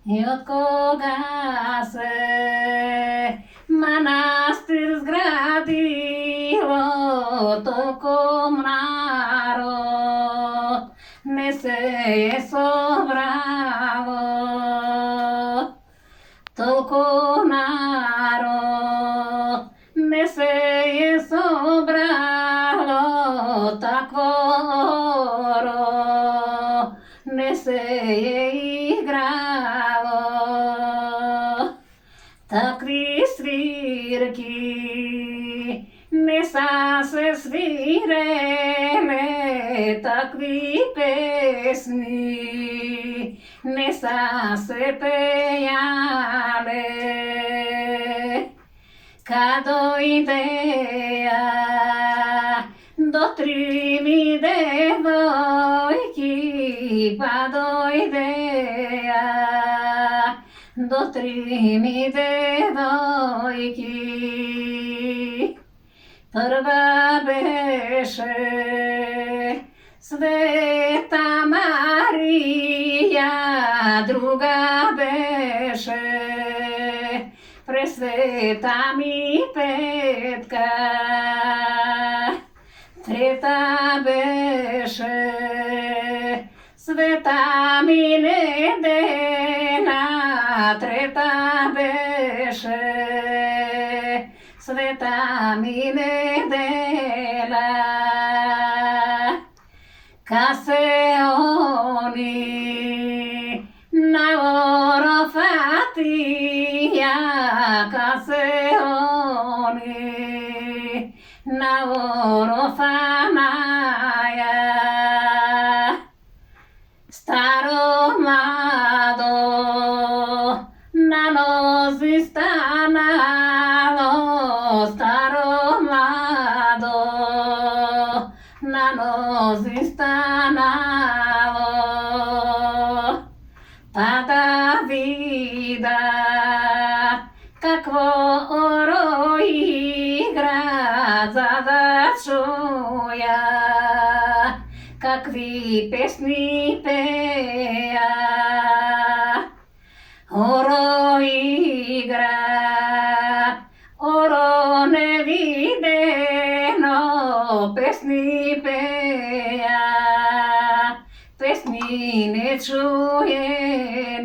И од кога се манастир зградило, толку народ не се е собрало. Толку народ не се е собрало, такво не се е играло. Такви свирки не са се свиреле, такви песни не са се пејале. Ка дојдеа до 3 девојки, па дојдеа до 3 девојки. Прва беше Света Марија, друга беше Пресвета Мипетка, трета беше Света Минедена, трета беше Света Минедена. Ка се они на Орофатија, ка се они на Орофанаја. Старо младо на нози станало, старо младо на нози станало. Па да вида какво оро игра, за да чуја какви песни пеа. Оро игра, оро невидено, песни пеа, песни не чуе.